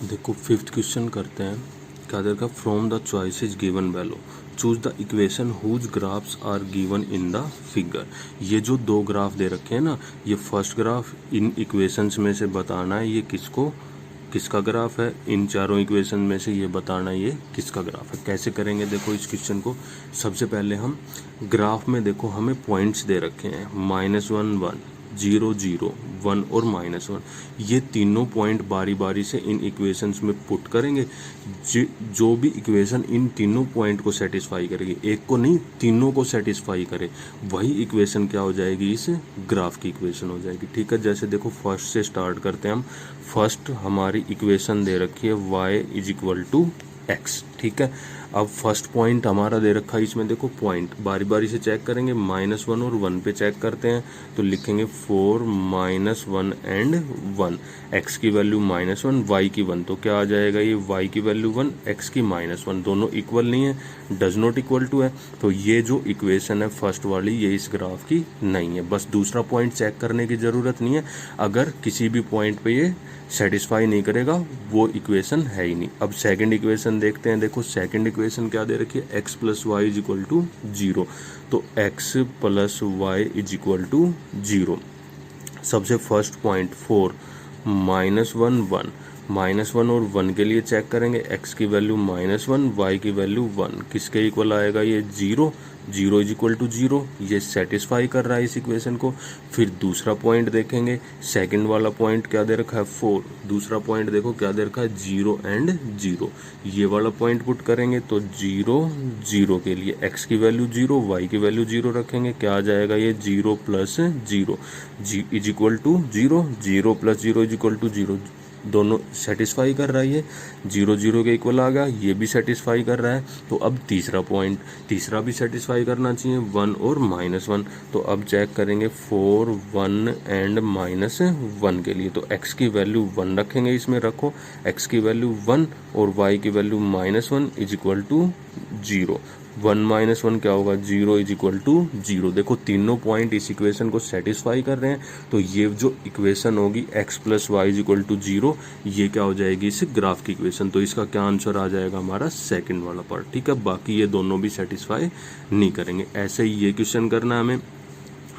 देखो fifth question करते हैं। क्या देखा, from the choices given below choose the equation whose graphs are given in the figure. ये जो दो ग्राफ दे रखे हैं ना, ये फर्स्ट ग्राफ इन इक्वेशंस में से बताना है ये किसका ग्राफ है। इन चारों इक्वेशन में से ये बताना ये किसका ग्राफ है। कैसे करेंगे देखो इस क्वेश्चन को। सबसे पहले हम ग्राफ में देखो हमें पॉइंट्स दे रखे हैं -1 1 0 0 1 और -1। ये तीनों पॉइंट बारी बारी से इन इक्वेशंस में पुट करेंगे। जो भी इक्वेशन इन तीनों पॉइंट को सेटिस्फाई करेगी, एक को नहीं तीनों को सेटिस्फाई करे, वही इक्वेशन क्या हो जाएगी, इस ग्राफ की इक्वेशन हो जाएगी। ठीक है, जैसे देखो फर्स्ट से स्टार्ट करते हैं हम। फर्स्ट हमारी इक्वेशन दे रखी है y = x। ठीक है, अब फर्स्ट पॉइंट हमारा दे रखा है, इसमें देखो पॉइंट बारी बारी से चेक करेंगे। -1 और 1 पे चेक करते हैं तो लिखेंगे 4 -1 एंड 1। x की वैल्यू -1, y की 1, तो क्या आ जाएगा ये y की वैल्यू 1, x की -1, दोनों इक्वल नहीं है, डज नॉट इक्वल टू है। तो ये जो इक्वेशन है फर्स्ट वाली ये इस ग्राफ की नहीं है। बस दूसरा पॉइंट चेक करने की ज़रूरत नहीं है। अगर किसी भी पॉइंट पे ये सेटिस्फाई नहीं करेगा वो इक्वेशन है ही नहीं। अब सेकंड इक्वेशन देखते हैं। देखो सेकंड इक्वेशन क्या दे रखी है, x + y = 0। तो x + y = 0। सबसे फर्स्ट पॉइंट 4 -1 1 -1 और 1 के लिए चेक करेंगे। x की वैल्यू -1, y की वैल्यू 1, किसके इक्वल आएगा ये 0 0 = 0। ये सेटिस्फाई कर रहा है इस इक्वेशन को। फिर दूसरा पॉइंट देखेंगे। सेकंड वाला पॉइंट क्या दे रखा है 4। दूसरा पॉइंट देखो क्या दे रखा है 0 एंड 0। ये वाला पॉइंट पुट करेंगे तो 0 0 के लिए x की वैल्यू 0, y की वैल्यू 0 रखेंगे। क्या आ जाएगा ये 0 + 0 = 0। 0 + 0 = 0। दोनों सेटिस्फाई कर रहा है ये, 0 0 के इक्वल आ गया, ये भी सेटिस्फाई कर रहा है। तो अब तीसरा पॉइंट, तीसरा भी सेटिस्फाई करना चाहिए, 1 और -1। तो अब चेक करेंगे 4 1 एंड -1 के लिए। तो x की वैल्यू 1 रखेंगे, इसमें रखो x की वैल्यू 1 और y की वैल्यू -1 = 0। 1 - 1 क्या होगा, 0 = 0। देखो तीनों पॉइंट इस इक्वेशन को सेटिस्फाई कर रहे हैं। तो ये जो इक्वेशन होगी x + y = 0, ये क्या हो जाएगी इस ग्राफ की इक्वेशन। तो इसका क्या आंसर आ जाएगा हमारा सेकंड वाला पार्ट। ठीक है, बाकी ये दोनों भी सेटिस्फाई नहीं करेंगे। ऐसे ही ये क्वेश्चन करना है हमें,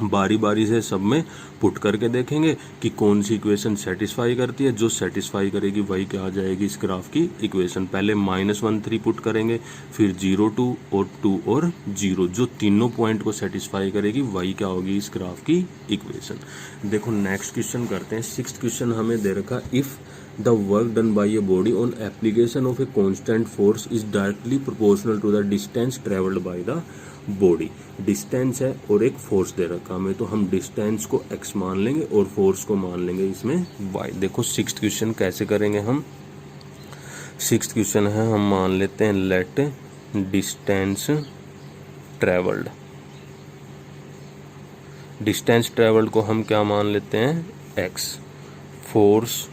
बारी बारी से सब में पुट करके देखेंगे कि कौन सी इक्वेशन सेटिस्फाई करती है। जो सेटिस्फाई करेगी वही क्या आ जाएगी इस ग्राफ की इक्वेशन। पहले -1 3 पुट करेंगे, फिर 0 2 और 2 और 0, जो तीनों पॉइंट को सेटिस्फाई करेगी वही क्या होगी इस ग्राफ की इक्वेशन। देखो नेक्स्ट क्वेश्चन करते हैं। सिक्स्थ क्वेश्चन हमें दे रखा, if the work done by a body on application of a constant force is directly proportional to the distance travelled by the body. Distance है और एक फोर्स दे रखा हमें, तो हम डिस्टेंस को x मान लेंगे और फोर्स को मान लेंगे इसमें y। देखो सिक्स्थ क्वेश्चन कैसे करेंगे हम। सिक्स्थ क्वेश्चन है, हम मान लेते हैं let distance travelled. Distance travelled को हम क्या मान लेते हैं x। फोर्स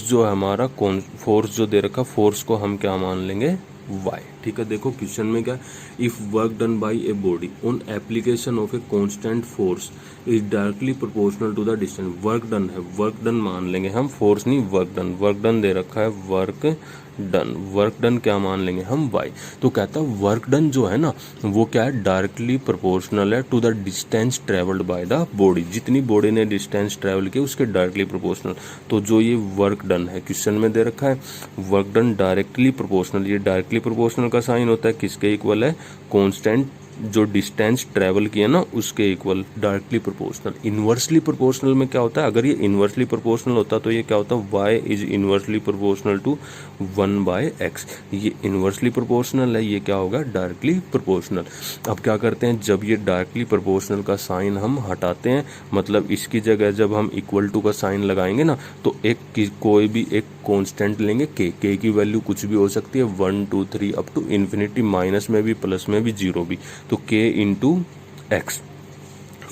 जो है हमारा, फोर्स जो दे रखा फोर्स को हम क्या मान लेंगे y। ठीक है, देखो क्वेश्चन में क्या, if work done by a body on application of a constant force is directly proportional to the distance. Work done है, वर्क डन मान लेंगे हम, फोर्स नहीं वर्क डन। वर्क डन दे रखा है वर्क डन, वर्क डन क्या मान लेंगे हम y। तो कहता है वर्क डन जो है ना वो क्या है, डायरेक्टली प्रोपोर्शनल है to the distance travelled by the body. जितनी बॉडी ने डिस्टेंस ट्रेवल किया उसके डायरेक्टली प्रोपोर्शनल। तो जो ये वर्क डन है क्वेश्चन में दे रखा है वर्क डन डायरेक्टली प्रोपोर्शनल, ये डायरेक्टली प्रोपोर्शनल का साइन होता है किसके इक्वल है, कांस्टेंट जो डिस्टेंस ट्रेवल किया ना उसके equal, directly proportional. Inversely proportional में क्या होता है, अगर ये इनवर्सली प्रोपोर्शनल होता तो ये क्या होता है, y is inversely proportional to 1/x। ये इनवर्सली प्रोपोर्शनल है, ये क्या होगा डायरेक्टली प्रोपोर्शनल। अब क्या करते हैं, जब ये डायरेक्टली प्रोपोर्शनल का साइन हम हटाते हैं, मतलब इसकी जगह जब हम इक्वल टू का साइन लगाएंगे ना, तो कोई भी एक कांस्टेंट लेंगे k की वैल्यू कुछ भी हो सकती है 1 2 3 अप टू इन्फिनिटी, माइनस में भी प्लस में भी जीरो भी। तो k × x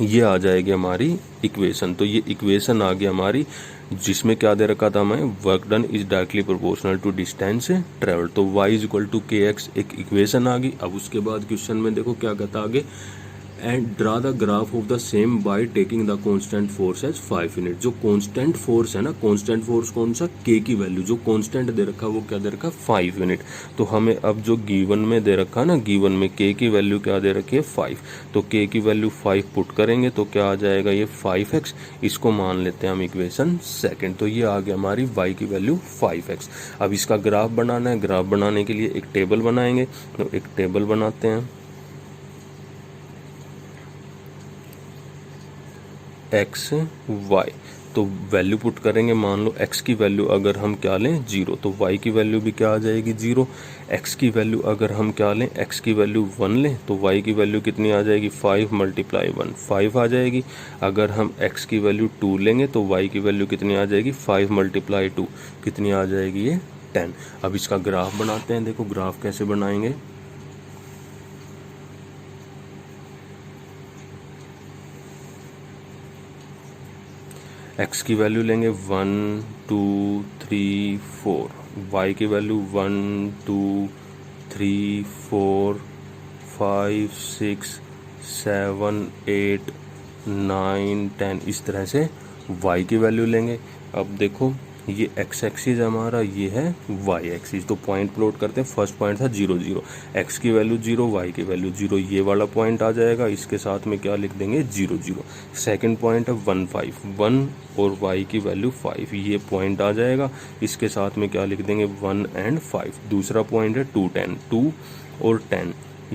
ये आ जाएगी हमारी इक्वेशन। तो ये इक्वेशन आ गई हमारी, जिसमें क्या दे रखा था हमें, work done is directly proportional to distance travel. तो y = kx एक इक्वेशन आ गई। अब उसके बाद क्वेश्चन में देखो क्या कहता आगे, and draw the graph of the same by taking the constant force as 5 unit. जो कांस्टेंट फोर्स है ना, कांस्टेंट फोर्स कौन सा, के की वैल्यू जो कांस्टेंट दे रखा है वो क्या दे रखा है 5 यूनिट। तो हमें अब जो गिवन में दे रखा है ना, गिवन में के की वैल्यू क्या दे रखी है 5, तो के की वैल्यू 5 पुट करेंगे तो क्या आ जाएगा ये 5x। इसको मान लेते हैं हम इक्वेशन सेकंड। तो ये आ गया हमारी y की वैल्यू 5x। अब इसका ग्राफ बनाना है। ग्राफ बनाने के लिए एक टेबल बनाएंगे, तो एक टेबल बनाते हैं एक्स वाई। तो वैल्यू पुट करेंगे, मान लो x की वैल्यू अगर हम क्या लें 0 तो y की वैल्यू भी क्या आ जाएगी 0। x की वैल्यू अगर हम क्या लें, x की वैल्यू 1 लें तो y की वैल्यू कितनी आ जाएगी 5 मल्टीप्लाई 1 5 आ जाएगी। अगर हम x की वैल्यू 2 लेंगे तो y की वैल्यू कितनी आ जाएगी 5 मल्टीप्लाई 2 कितनी आ जाएगी ये 10। अब इसका ग्राफ बनाते हैं। देखो ग्राफ कैसे बनाएंगे, x की वैल्यू लेंगे 1 2 3 4, y की वैल्यू 1 2 3 4 5 6 7 8 9 10, इस तरह से y की वैल्यू लेंगे। अब देखो ये x एक्सिस हमारा, ये है y एक्सिस। तो पॉइंट प्लॉट करते हैं। फर्स्ट पॉइंट था 0 0, x की वैल्यू 0 y की वैल्यू 0, ये वाला पॉइंट आ जाएगा। इसके साथ में क्या लिख देंगे 0 0। सेकंड पॉइंट है 1 5 1 और y की वैल्यू 5, ये पॉइंट आ जाएगा। इसके साथ में क्या लिख देंगे 1 एंड 5। दूसरा पॉइंट है 2 10 2 और 10,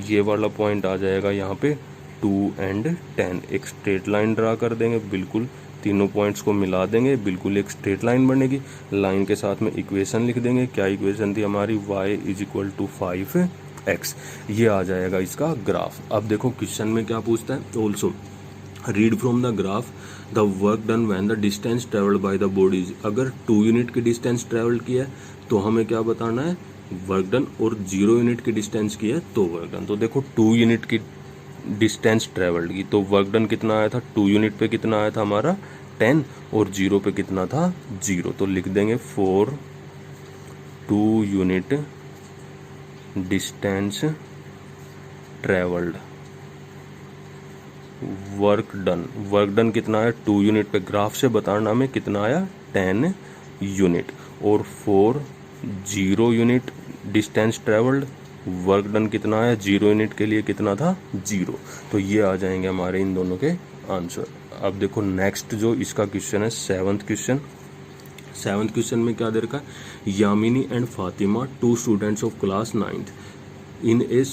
ये वाला पॉइंट आ जाएगा यहाँ पे 2 एंड 10। एक स्ट्रेट लाइन ड्रा कर देंगे, बिल्कुल तीनों पॉइंट्स को मिला देंगे, बिल्कुल एक स्ट्रेट लाइन बनेगी। लाइन के साथ में इक्वेशन लिख देंगे। क्या इक्वेशन थी हमारी, y is equal to 5x। ये आ जाएगा इसका ग्राफ। अब देखो क्वेश्चन में क्या पूछता है, also read from the graph the work done when the distance travelled by the bodies. अगर 2 यूनिट की डिस्टेंस ट्रेवल किया है तो हमें क्या बताना है वर्क डन, और 0 यूनिट की डिस्टेंस की है तो वर्क डन। तो देखो 2 यूनिट की डिस्टेंस ट्रेवल्ड की तो वर्क डन कितना आया था, 2 यूनिट पे कितना आया था हमारा 10 और 0 पे कितना था 0। तो लिख देंगे for 2 unit distance travelled work done. Work done कितना आया 2 यूनिट पे, ग्राफ से बताना हमें कितना आया 10 यूनिट। और for 0 unit distance travelled work done कितना आया 0 यूनिट के लिए कितना था 0। तो ये आ जाएंगे हमारे इन दोनों के आंसर। अब देखो नेक्स्ट जो इसका क्वेश्चन है 7th क्वेश्चन। 7th क्वेश्चन में क्या दे रखा है, Yamini and Fatima 2 students of class 9th in A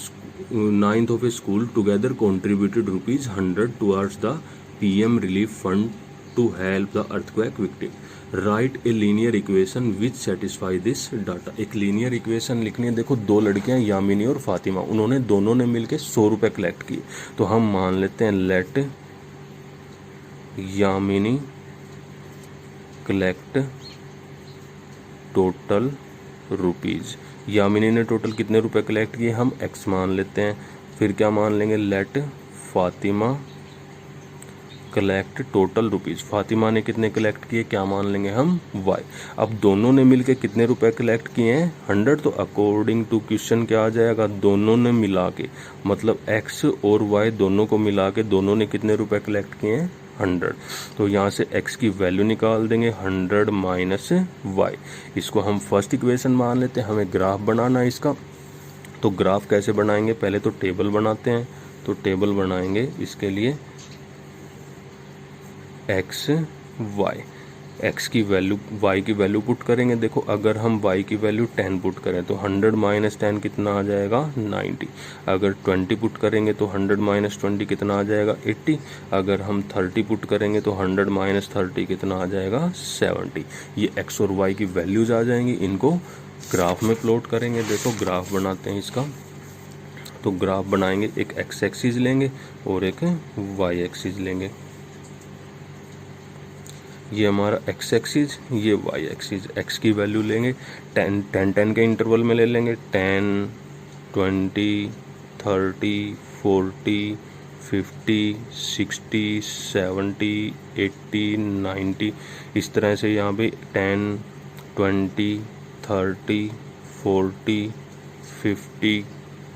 9th of a school together contributed ₹100 towards the PM relief fund to help the earthquake victim. Write a linear equation which satisfy this data. एक linear equation लिखनी है। देखो 2 लड़कियां यामिनी और फातिमा, उन्होंने दोनों ने मिलके 100 रुपए कलेक्ट किए। तो हम मान लेते हैं let Yamini collect total rupees. Yamini ने टोटल कितने रुपए कलेक्ट किए, हम x मान लेते हैं। फिर क्या मान लेंगे, let Fatima collect total rupees. Fatima ने कितने कलेक्ट किए, क्या मान लेंगे हम y। अब दोनों ने मिलके कितने रुपए कलेक्ट किए हैं 100। तो अकॉर्डिंग टू क्वेश्चन क्या आ जाएगा, दोनों ने मिला के, मतलब x और y दोनों को मिला के दोनों ने कितने रुपए कलेक्ट किए हैं 100। तो यहाँ से x की वैल्यू निकाल देंगे 100 माइनस y। इसको हम फर्स्ट इक्वेशन मान लेते हैं। हमें ग्राफ बनाना है इसका। तो ग्राफ कैसे बनाएंगे, पहले तो टेबल बनाते हैं। तो टेबल बनाएंगे इसके लिए x y, x की वैल्यू y की वैल्यू पुट करेंगे। देखो अगर हम y की वैल्यू 10 पुट करें तो 100 माइनस 10 कितना आ जाएगा 90। अगर 20 पुट करेंगे तो 100 माइनस 20 कितना आ जाएगा 80। अगर हम 30 पुट करेंगे तो 100 माइनस 30 कितना आ जाएगा 70। ये x और y की वैल्यूज आ जाएंगी। इनको ग्राफ में प्लॉट करेंगे। देखो ग्राफ बनाते हैं इसका। तो ग्राफ बनाएंगे, एक x एक्सिस लेंगे और एक y एक्सिस लेंगे। ये हमारा x एक्सिस, ये y एक्सिस। x की वैल्यू लेंगे 10 के इंटरवल में ले लेंगे। 10 20 30 40 50 60 70 80 90, इस तरह से यहाँ पे 10 20 30 40 50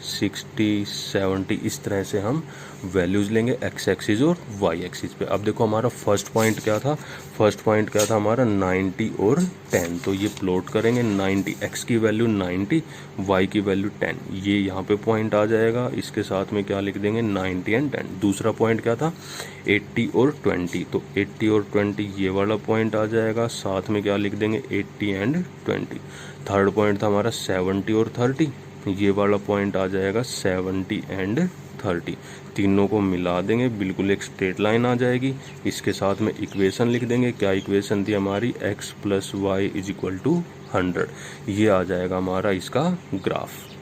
60, 70 इस तरह से हम वैल्यूज़ लेंगे एक्स एक्सिस और वाई एक्सिस पे। अब देखो हमारा फर्स्ट पॉइंट क्या था, फर्स्ट पॉइंट क्या था हमारा 90 और 10। तो ये प्लॉट करेंगे 90, एक्स की वैल्यू 90, वाई की वैल्यू 10, ये यहाँ पे पॉइंट आ जाएगा। इसके साथ में क्या लिख देंगे 90 एंड 10। दूसरा पॉइंट क्या था 80 और 20, तो 80 और 20 ये वाला पॉइंट आ जाएगा। साथ में क्या लिख देंगे 80 एंड 20। थर्ड पॉइंट था हमारा 70 और 30, ये वाला पॉइंट आ जाएगा 70 एंड 30। तीनों को मिला देंगे, बिल्कुल एक स्ट्रेट लाइन आ जाएगी। इसके साथ में इक्वेशन लिख देंगे। क्या इक्वेशन थी हमारी, x + y = 100। ये आ जाएगा हमारा इसका ग्राफ।